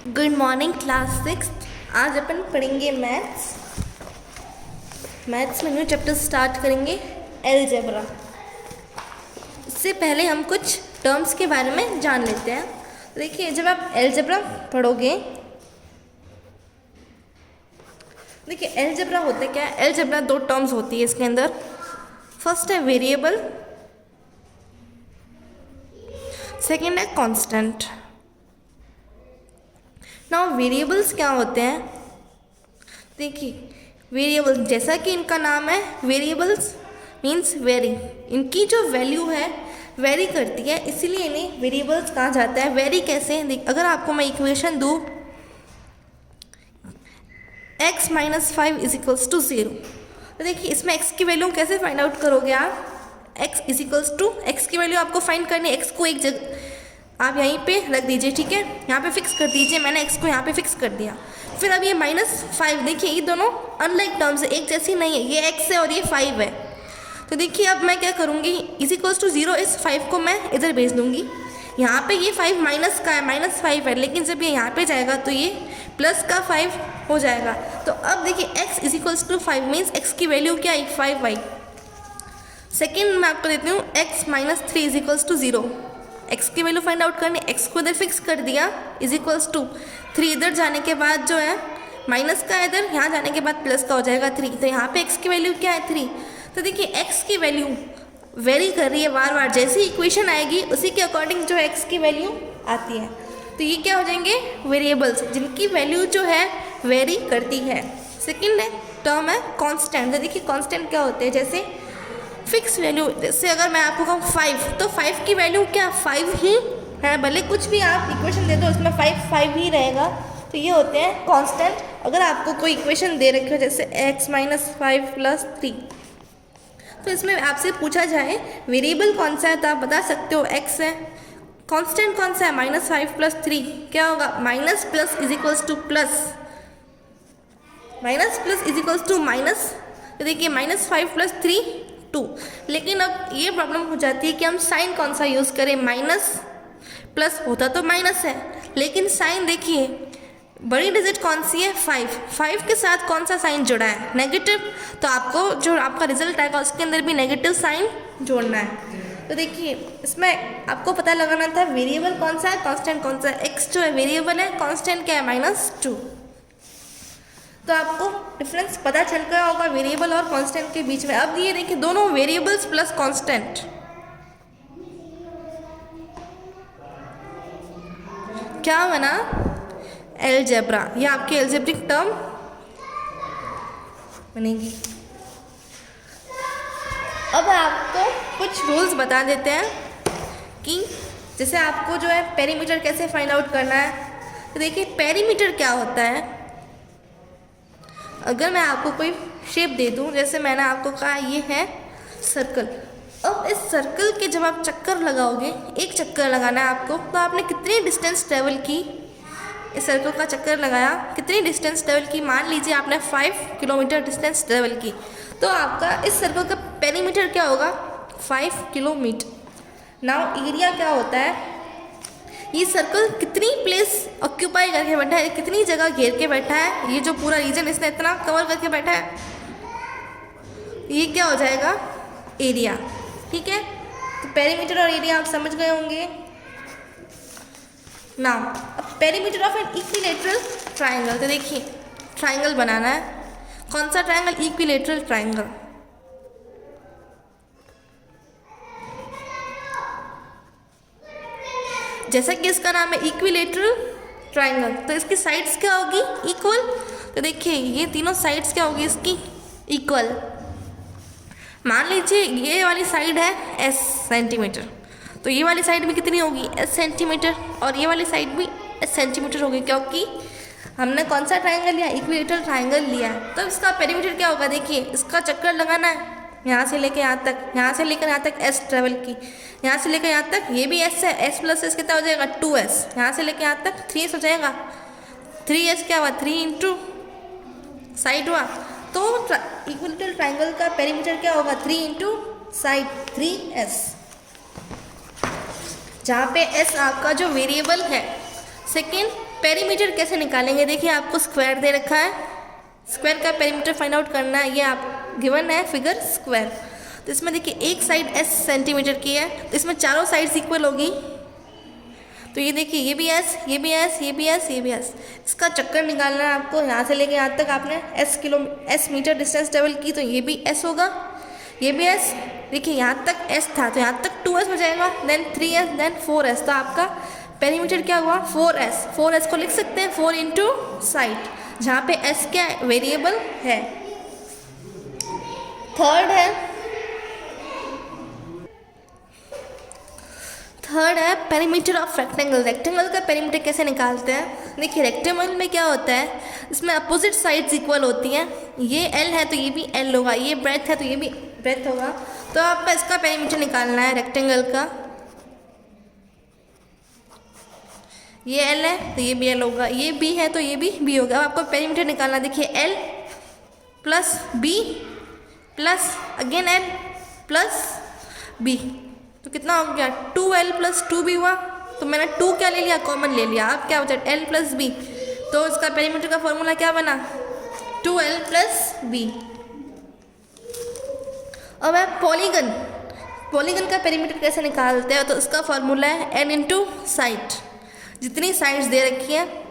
Good morning class 6। आज अपन पढ़ेंगे maths में न्यू चैप्टर स्टार्ट करेंगे अलजेब्रा। इससे पहले हम कुछ टर्म्स के बारे में जान लेते हैं। देखिए, जब आप अलजेब्रा पढ़ोगे, देखिए अलजेब्रा होता क्या है। अलजेब्रा दो टर्म्स होती है इसके अंदर। फर्स्ट है वेरिएबल, सेकेंड है कांस्टेंट। नाउ वेरिएबल्स क्या होते हैं? देखिए, वेरिएबल्स जैसा कि इनका नाम है, वेरिएबल्स मीन्स वेरी। इनकी जो वैल्यू है वेरी करती है, इसीलिए इन्हें वेरिएबल्स कहा जाता है। वेरी कैसे? अगर आपको मैं इक्वेशन दूँ x - 5 = 0, तो देखिए इसमें x की वैल्यू कैसे फाइंड आउट करोगे आप? x की वैल्यू आपको फाइंड करनी है। x को एक जगह आप यहीं पे रख दीजिए, ठीक है, यहाँ पे फिक्स कर दीजिए। मैंने x को यहाँ पे फिक्स कर दिया। फिर अब ये -5, देखिए ये दोनों अनलाइक टर्म्स है, एक जैसी नहीं है। ये x है और ये 5 है। तो देखिए अब मैं क्या करूँगी, =0 इस 5 को मैं इधर भेज दूँगी। यहाँ पे ये 5 माइनस का है, -5 है, लेकिन जब ये यहाँ पे जाएगा तो ये प्लस का 5 हो जाएगा। तो अब देखिए x = 5 मीन्स x की वैल्यू क्या आई? 5 आई। सेकेंड मैं आपको देती हूँ x - 3 = 0। x की वैल्यू फाइंड आउट करनी, x को इधर फिक्स कर दिया, =3 इधर जाने के बाद जो है माइनस का इधर, यहाँ जाने के बाद प्लस का हो जाएगा 3। तो यहाँ पे x की वैल्यू क्या है? 3। तो देखिए x की वैल्यू वेरी कर रही है बार बार। जैसी इक्वेशन आएगी उसी के अकॉर्डिंग जो x की वैल्यू आती है। तो ये क्या हो जाएंगे? वेरिएबल्स जिनकी वैल्यू जो है वेरी करती है। सेकेंड टर्म है कांस्टेंट। तो देखिए कांस्टेंट क्या होते हैं? जैसे फिक्स वैल्यू, जैसे अगर मैं आपको कहूँ 5, तो 5 की वैल्यू क्या? 5 ही है, भले कुछ भी आप इक्वेशन दे दो उसमें 5 ही रहेगा। तो ये होते हैं कांस्टेंट। अगर आपको कोई इक्वेशन दे रखी हो जैसे x - 5 + 3, तो इसमें आपसे पूछा जाए वेरिएबल कौन सा है, तो आप बता सकते हो x है। कांस्टेंट कौन सा है? -5 + 3 क्या होगा? Minus plus plus, minus plus minus. तो देखिए -5 + 3 2। लेकिन अब ये प्रॉब्लम हो जाती है कि हम साइन कौन सा यूज़ करें। माइनस प्लस होता तो माइनस है, लेकिन साइन देखिए बड़ी डिजिट कौन सी है? 5 के साथ कौन सा साइन जुड़ा है? नेगेटिव। तो आपको जो आपका रिजल्ट आएगा उसके अंदर भी नेगेटिव साइन जोड़ना है। तो देखिए इसमें आपको पता लगाना था वेरिएबल कौन सा है, कांस्टेंट कौन सा है। x जो है वेरिएबल है, कांस्टेंट क्या है? -2। तो आपको डिफरेंस पता चल गया होगा वेरिएबल और कांस्टेंट के बीच में। अब ये देखिए दोनों वेरिएबल्स प्लस कांस्टेंट क्या बना? अलजेब्रा। ये आपकी अलजेब्रिक टर्म बनेगी। अब आपको कुछ रूल्स बता देते हैं कि जैसे आपको जो है पेरीमीटर कैसे फाइंड आउट करना है। तो देखिए पेरीमीटर क्या होता है? अगर मैं आपको कोई शेप दे दूं, जैसे मैंने आपको कहा ये है सर्कल। अब इस सर्कल के जब आप चक्कर लगाओगे, एक चक्कर लगाना है आपको, तो आपने कितनी डिस्टेंस ट्रेवल की? इस सर्कल का चक्कर लगाया, कितनी डिस्टेंस ट्रेवल की? मान लीजिए आपने 5 किलोमीटर डिस्टेंस ट्रेवल की, तो आपका इस सर्कल का पेरीमीटर क्या होगा? 5 किलोमीटर। नाउ एरिया क्या होता है? ये सर्कल कितनी प्लेस ऑक्यूपाई करके बैठा है, कितनी जगह घेर के बैठा है, ये जो पूरा रीजन इसने इतना कवर करके बैठा है, ये क्या हो जाएगा? एरिया। ठीक है, तो पेरीमीटर और एरिया आप समझ गए होंगे ना। अब perimeter of an equilateral triangle. तो देखिए ट्राइंगल बनाना है। कौन सा ट्राइंगल? Equilateral triangle. जैसा कि इसका नाम है इक्विलेटरल ट्राइंगल, तो इसकी साइड्स क्या होगी? इक्वल। तो देखिए ये तीनों साइड्स क्या होगी इसकी? इक्वल। मान लीजिए ये वाली साइड है s सेंटीमीटर, तो ये वाली साइड भी कितनी होगी? s सेंटीमीटर, और ये वाली साइड भी s सेंटीमीटर होगी, क्योंकि हमने कौन सा ट्राइंगल लिया? इक्विलेटरल ट्राइंगल लिया है। तो इसका पेरीमीटर क्या होगा? देखिए इसका चक्कर लगाना है, यहाँ से लेकर यहाँ तक, यहाँ से लेकर यहाँ तक s ट्रेवल की, यहाँ से लेकर यहाँ तक, ये भी s है, s + s कितना हो जाएगा? 2s। यहाँ से लेकर यहाँ तक 3s हो जाएगा, 3s क्या हुआ? 3 × साइड हुआ। तो इक्विलेटरल ट्राइंगल का पेरीमीटर क्या होगा? 3 × साइड, 3s, जहाँ पे s आपका जो वेरिएबल है। सेकेंड पेरीमीटर कैसे निकालेंगे? देखिए आपको स्क्वायर दे रखा है, स्क्वायर का पेरीमीटर फाइंड आउट करना है, ये आप गिवन है फिगर स्क्वायर। तो इसमें देखिए एक साइड s सेंटीमीटर की है, तो इसमें चारों साइड्स इक्वल होगी। तो ये देखिए ये भी s, ये भी s, ये भी s, ये भी s। इसका चक्कर निकालना है आपको, यहाँ से लेके यहाँ तक आपने s मीटर डिस्टेंस ट्रेवल की, तो ये भी s होगा, ये भी s। देखिए यहाँ तक s था तो यहाँ तक 2s हो जाएगा, देन 3s, देन 4s। तो आपका पेरीमीटर क्या हुआ? 4s। 4s को लिख सकते हैं 4 इंटू साइड, जहाँ पे s क्या वेरिएबल है। थर्ड है पेरीमीटर ऑफ रेक्टेंगल। रेक्टेंगल का पेरीमीटर कैसे निकालते हैं? देखिए रेक्टेंगल में क्या होता है, इसमें अपोजिट साइड्स इक्वल होती हैं। ये L है तो ये भी L होगा, ये ब्रेथ है तो ये भी ब्रेथ होगा। तो आपका इसका पेरीमीटर निकालना है रेक्टेंगल का। ये L है तो ये भी L होगा, ये B है तो ये भी B होगा। अब आपको पेरीमीटर निकालना, देखिए L plus B plus again L plus B, तो कितना हो गया? 2L प्लस 2B हुआ। तो मैंने 2 क्या ले लिया? कॉमन ले लिया। अब क्या बचा? L plus B। तो इसका पेरीमीटर का फॉर्मूला क्या बना? 2L plus B। अब है पॉलीगन। पॉलीगन का पेरीमीटर कैसे निकालते हैं? तो इसका फॉर्मूला है n इंटू साइड। जितनी साइड्स दे रखी है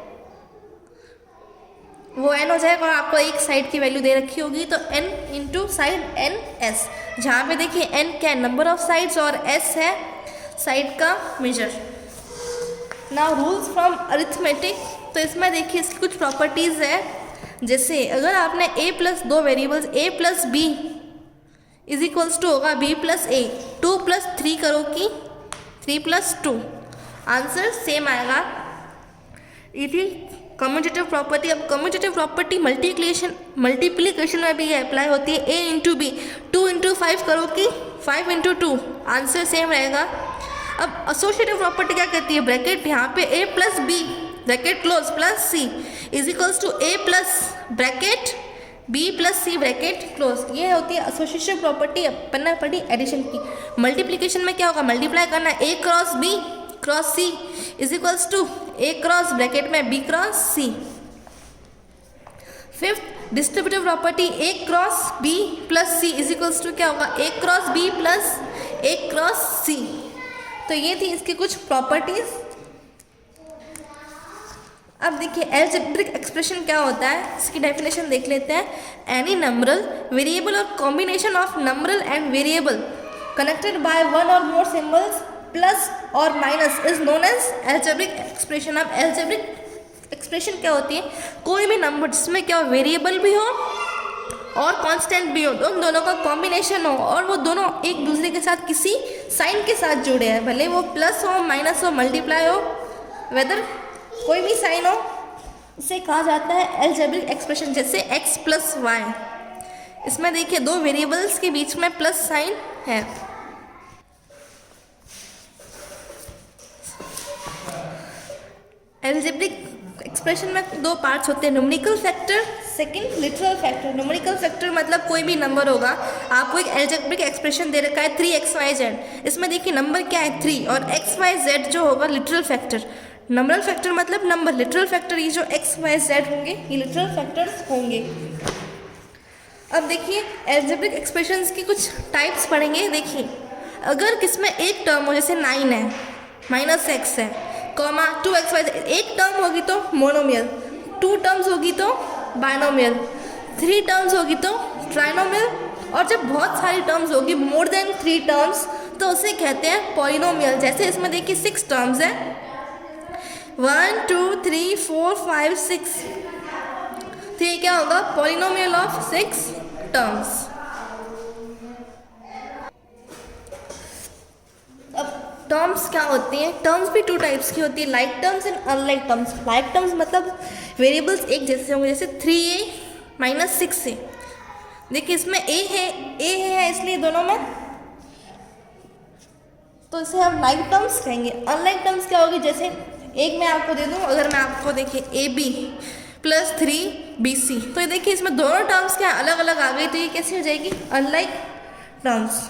वो n हो जाएगा, और आपको एक साइड की वैल्यू दे रखी होगी, तो n इंटू साइड NS। जहाँ पे देखिए n क्या है? नंबर ऑफ साइड्स, और s है साइड का measure. Now rules from arithmetic. तो इसमें देखिए इसकी कुछ प्रॉपर्टीज़ है, जैसे अगर आपने a plus 2 variables a plus b is equals to होगा b प्लस a, 2 प्लस 3 करो कि 3 प्लस 2, आंसर सेम आएगा। इसी कम्यूटेटिव प्रॉपर्टी। अब कम्यूटेटिव प्रॉपर्टी मल्टीप्लीकेशन में भी अप्लाई होती है। a इंटू बी, 2 इंटू 5 करो कि 5 इंटू 2, आंसर सेम रहेगा। अब एसोसिएटिव प्रॉपर्टी क्या कहती है? ब्रैकेट यहाँ पे a plus B bracket close plus c is equals to a plus bracket b plus c bracket close. ये होती है एसोसिएटिव प्रॉपर्टी अपन ने पढ़ी एडिशन की। मल्टीप्लीकेशन में क्या होगा? मल्टीप्लाई करना है, a cross b cross c is equals to a cross bracket में b cross c। Fifth distributive property, a cross b plus c is equals to क्या होगा? a cross b plus a cross c। तो ये थी इसकी कुछ properties. अब देखिए अलजेब्रिक एक्सप्रेशन क्या होता है, इसकी डेफिनेशन देख लेते हैं। Any numeral variable or combination of numeral and variable connected by one or more symbols plus or minus is known as algebraic expression. अब अलजेब्रिक एक्सप्रेशन क्या होती है? कोई भी नंबर जिसमें क्या हो, वेरिएबल भी हो और कांस्टेंट भी हो, उन दोनों का कॉम्बिनेशन हो, और वो दोनों एक दूसरे के साथ किसी साइन के साथ जुड़े हैं, भले वो प्लस हो, माइनस हो, मल्टीप्लाई हो, वेदर कोई भी साइन हो, उसे कहा जाता है अलजेब्रिक एक्सप्रेशन। जैसे x प्लस वाई, इसमें देखिए दो वेरिएबल्स के बीच में प्लस साइन है। अलजेब्रिक एक्सप्रेशन में दो पार्ट्स होते हैं, numerical factor, second literal factor. Numerical factor मतलब कोई भी नंबर होगा, आपको एक अलजेब्रिक एक्सप्रेशन दे रखा है 3xyz, इसमें देखिए नंबर क्या है 3, और xyz जो होगा लिटरल फैक्टर। नंबरल फैक्टर मतलब नंबर, लिटरल फैक्टर ये जो xyz होंगे ये लिटरल फैक्टर्स होंगे। अब देखिए अलजेब्रिक एक्सप्रेशंस की कुछ टाइप्स पढ़ेंगे। देखिए अगर किसमें एक टर्म हो, जैसे 9 है, -x है, कॉमा 2xyz, एक टर्म होगी तो मोनोमियल, 2 टर्म्स होगी तो बाइनोमियल, 3 टर्म्स होगी तो ट्राइनोमियल, और जब बहुत सारी टर्म्स होगी मोर देन 3 टर्म्स तो उसे कहते हैं पॉलिनोमियल। जैसे इसमें देखिए 6 टर्म्स है, 1 2 3 4 5 6, तो ये क्या होगा? Polynomial of 6 terms. अब टर्म्स क्या होती हैं? टर्म्स भी 2 टाइप्स की होती है, like terms and unlike terms. Like terms मतलब वेरिएबल्स एक जैसे होंगे, जैसे 3a - 6a। देखिए इसमें a है इसलिए दोनों में, तो इसे हम लाइक टर्म्स कहेंगे। अनलाइक टर्म्स क्या होगी? जैसे एक मैं आपको दे दूँ, अगर मैं आपको देखिए ab + 3bc, तो ये देखिए इसमें दोनों टर्म्स क्या अलग अलग आ गई, तो ये कैसी हो जाएगी? Unlike terms.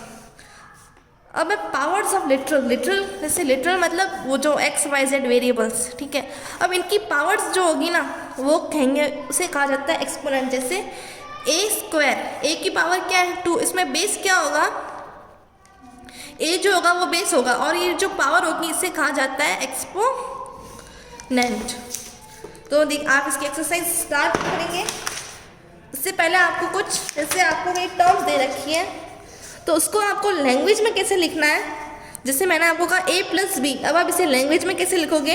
अब है पावर्स ऑफ लिटरल जैसे लिटरल मतलब वो जो एक्स वाई जेड वेरिएबल्स, ठीक है। अब इनकी पावर्स जो होगी ना वो कहेंगे, उसे कहा जाता है एक्सपोनेंट। जैसे ए स्क्वायर, ए की पावर क्या है 2, इसमें बेस क्या होगा, ए जो होगा वो बेस होगा, और ये जो पावर होगी इसे कहा जाता है एक्सपोनेंट। तो आप इसकी एक्सरसाइज स्टार्ट करेंगे। इससे पहले आपको कुछ जैसे आपको कोई टर्म्स दे रखी है तो उसको आपको लैंग्वेज में कैसे लिखना है। जैसे मैंने आपको कहा a प्लस बी, अब आप इसे लैंग्वेज में कैसे लिखोगे।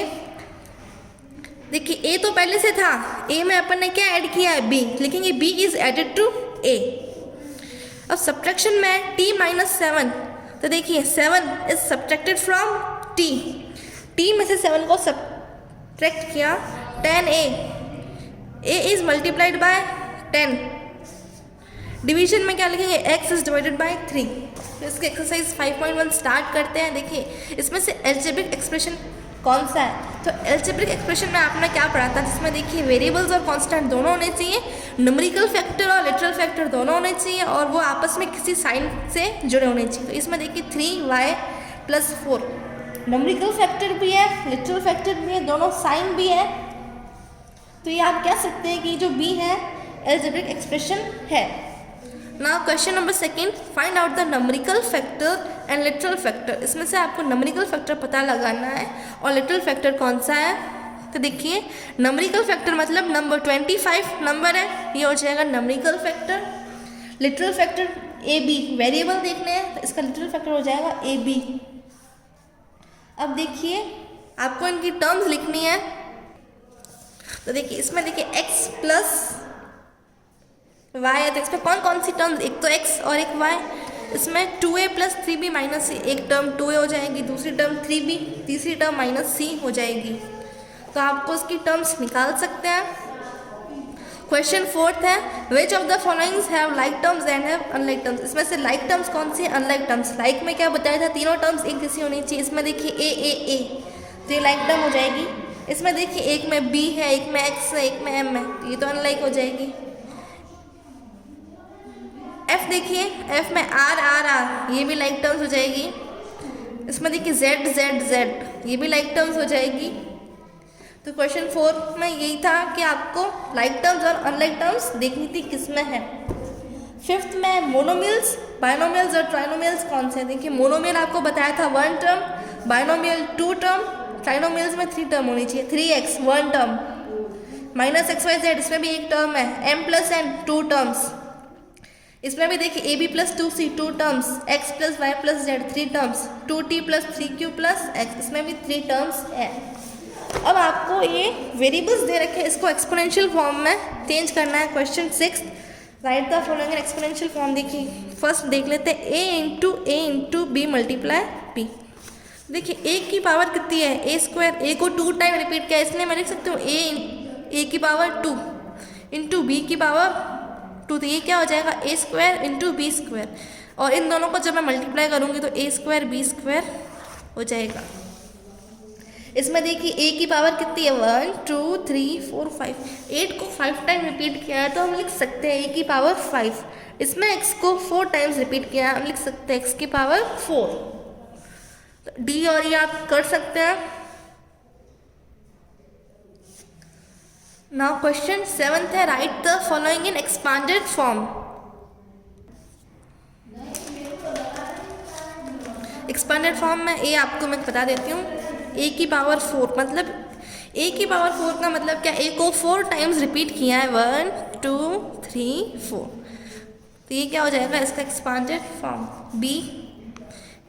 देखिए a तो पहले से था, a में अपन ने क्या ऐड किया है b, लिखेंगे b is added to a। अब सब्ट्रैक्शन में है t माइनस 7, तो देखिए 7 is subtracted from t, t में से 7 को सब्ट्रैक्ट किया 10a, a is multiplied by 10। Division में क्या लिखेंगे x इज डिवाइडेड बाय 3। तो इसके एक्सरसाइज 5.1 स्टार्ट करते हैं। देखिए इसमें से अलजेब्रिक एक्सप्रेशन कौन सा है, तो अलजेब्रिक एक्सप्रेशन में आपने क्या पढ़ा था, जिसमें देखिए वेरिएबल्स और कांस्टेंट दोनों होने चाहिए, न्यूमेरिकल फैक्टर और लिटरल फैक्टर दोनों होने चाहिए, और वो आपस में किसी साइन से जुड़े होने चाहिए। तो इसमें देखिए 3y + 4 न्यूमेरिकल फैक्टर भी है, लिटरल फैक्टर भी है, दोनों साइन भी है। तो ये आप कह सकते हैं कि जो b है अलजेब्रिक एक्सप्रेशन है। Now question number 2, find out the numerical factor and literal factor. इसमें से आपको न्यूमेरिकल फैक्टर पता लगाना है और लिटरल फैक्टर कौन सा है। तो देखिए न्यूमेरिकल फैक्टर मतलब नंबर 25 नंबर है, ये हो जाएगा numerical factor. Literal factor ab, variable देखने हैं तो इसका लिटरल फैक्टर हो जाएगा ab। अब देखिए आपको इनकी टर्म्स लिखनी है। तो देखिए इसमें देखिए x प्लस y है, तो इसमें कौन कौन सी टर्म्स, एक तो x और एक y। इसमें 2a + 3b - c, एक टर्म 2a हो जाएगी, दूसरी टर्म 3b, तीसरी टर्म -c हो जाएगी। तो आपको इसकी टर्म्स निकाल सकते हैं। क्वेश्चन 4 है, which of the followings have like terms and have unlike terms. इसमें से लाइक टर्म्स कौन सी, अनलाइक टर्म्स। लाइक में क्या बताया था, तीनों टर्म्स एक जैसी होनी चाहिए। इसमें देखिए a, तो ये लाइक टर्म हो जाएगी। इसमें देखिए एक में b है, एक में x है, एक में m है, ये तो अनलाइक हो जाएगी। f देखिए, f में r, ये भी लाइक टर्म्स हो जाएगी। इसमें देखिए z, ये भी लाइक टर्म्स हो जाएगी। तो क्वेश्चन 4 में यही था कि आपको लाइक टर्म्स और अनलाइक टर्म्स देखनी थी किस में है। 5th में मोनोमियल्स, बायनोमियल्स और ट्राइनोमियल्स कौन से हैं। देखिए मोनोमियल आपको बताया था 1 टर्म, बायनोमियल 2 टर्म, ट्राइनोमियल्स में 3 टर्म होनी चाहिए। 3x 1 टर्म, -xyz इसमें भी एक टर्म है, m + n 2 टर्म्स। इसमें भी देखिए ab + 2c 2 terms, x + y + z 3 terms, 2t + 3q + x, इसमें भी 3 टर्म्स है। अब आपको ये वेरिएबल्स दे रखे हैं, इसको एक्सपोनेंशियल फॉर्म में चेंज करना है। Question 6, right the following in exponential form. देखिए फर्स्ट देख लेते हैं a × b × p। देखिए a की पावर कितनी है, a स्क्वायर, a को 2 टाइम रिपीट किया, इसलिए मैं लिख सकती हूँ a की पावर 2 × b की पावर 2, तो ये क्या हो जाएगा a स्क्वायर × b स्क्वायर, और इन दोनों को जब मैं मल्टीप्लाई करूँगी तो a स्क्वायर b स्क्वायर हो जाएगा। इसमें देखिए a की पावर कितनी है 1 2 3 4 5, 8 को 5 टाइम रिपीट किया है तो हम लिख सकते हैं a की पावर 5। इसमें x को 4 टाइम्स रिपीट किया है, हम लिख सकते हैं x की पावर 4। तो d और ये आप कर सकते हैं। नाउ क्वेश्चन 7 है, right the following in expanded form. Expanded form में a आपको मैं बता देती हूँ, a की पावर 4 मतलब a की पावर 4 का मतलब क्या, a को 4 टाइम्स रिपीट किया है 1 2 3 4, तो ये क्या हो जाएगा इसका एक्सपांडेड फॉर्म।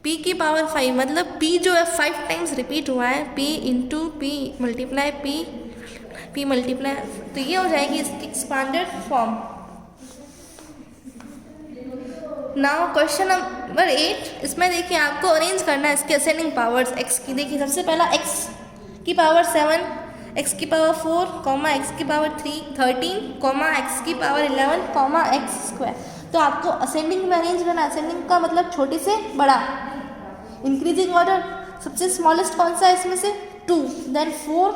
p की पावर 5 मतलब p जो है 5 टाइम्स रिपीट हुआ है, p × p multiply p multiply, तो ये हो जाएगी इसकी expanded form. Now question number 8, इसमें देखिए आपको अरेंज करना है इसके असेंडिंग पावर्स x की। देखिए सबसे पहला x की पावर 7, x की पावर 4, x की पावर 13, x की पावर 11, x स्क्वायर। तो आपको असेंडिंग में अरेंज करना है। असेंडिंग का मतलब छोटे से बड़ा, इंक्रीजिंग ऑर्डर सबसे स्मॉलेस्ट कौन सा है इसमें से 2, देन 4,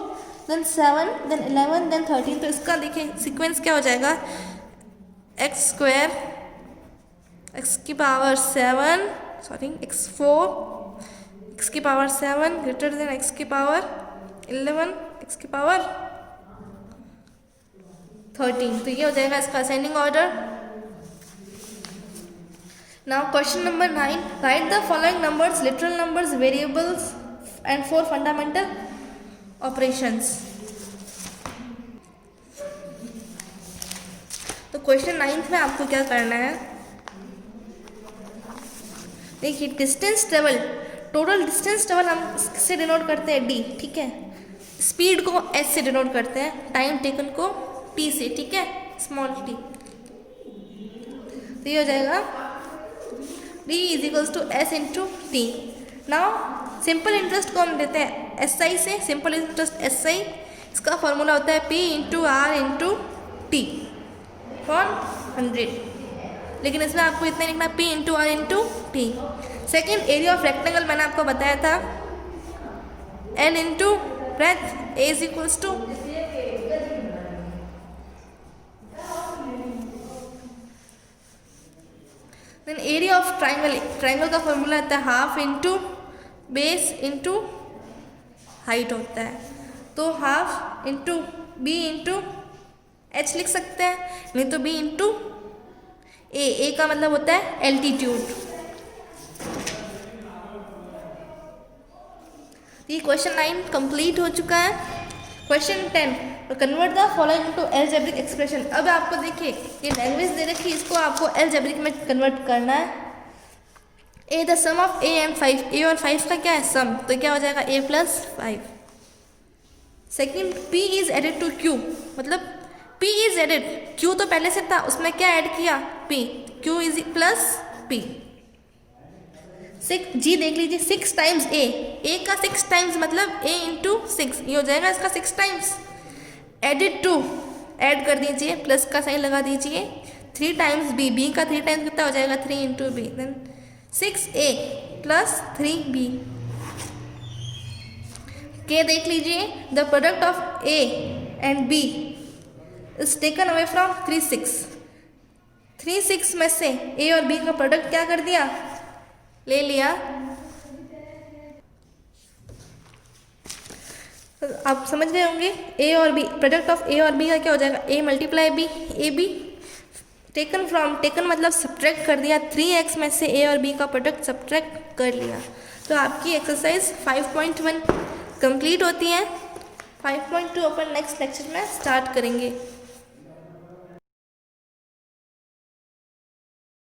देन 7, देन 11, देन 13। तो इसका देखिए सीक्वेंस क्या हो जाएगा, x स्क्वायर, x की पावर 7, सॉरी x4 x की पावर 7 ग्रेटर देन x की पावर 11 x की पावर 13। तो ये हो जाएगा इसका ascending order. Now question number 9, right the following numbers, literal numbers, variables and 4 fundamental operations. तो क्वेश्चन 9 में आपको क्या करना है, देखिए distance travel, total distance travel हम किससे डिनोट करते हैं, डी, ठीक है। स्पीड को एस से डिनोट करते हैं, टाइम टेकन को टी से, ठीक है, स्मॉल टी। तो ये हो जाएगा D is equals to S into T. Now simple interest को हम देते हैं एस आई से, सिंपल इंटरेस्ट एस आई, इसका फॉर्मूला होता है P into R into T for 100, लेकिन इसमें आपको इतना लिखना P into R into T. Second, area of rectangle मैंने आपको बताया था N into breadth, A is equals to then area of triangle, triangle का फॉर्मूला होता है half into base into height होता है। तो half into B into H लिख सकते हैं, नहीं तो बी इंटू ए का मतलब होता है एल्टीट्यूड। ये क्वेश्चन 9 कंप्लीट हो चुका है। Question 10, convert the following to algebraic expression. अब आपको देखिए ये लैंग्वेज दे रखी है, इसको आपको अलजेब्रिक में कन्वर्ट करना है। A the sum of A and 5, A और 5 का क्या है सम, तो क्या हो जाएगा A plus 5। Second, P is added to Q, मतलब P इज एडेड, Q तो पहले से था, उसमें क्या ऐड किया P, Q is plus P। जी देख लीजिए 6 टाइम्स A का 6 टाइम्स मतलब A इंटू 6, ये हो जाएगा इसका 6 टाइम्स। एडेड टू, ऐड कर दीजिए, प्लस का साइन लगा दीजिए। 3 टाइम्स B का 3 टाइम्स कितना हो जाएगा 3 into B, then 6A plus 3B। के देख लीजिए, the product of A and B is taken away from 3 6, 3 6 में से A और B का प्रोडक्ट क्या कर दिया, ले लिया। तो आप समझ गए होंगे A और B, प्रोडक्ट ऑफ A और B का क्या हो जाएगा A multiply B, A be taken from, taken मतलब सब्ट्रैक्ट कर दिया, 3x में से A और B का प्रोडक्ट सब्ट्रैक्ट कर लिया। तो आपकी एक्सरसाइज 5.1 कंप्लीट होती है। 5.2 अपन नेक्स्ट लेक्चर में स्टार्ट करेंगे।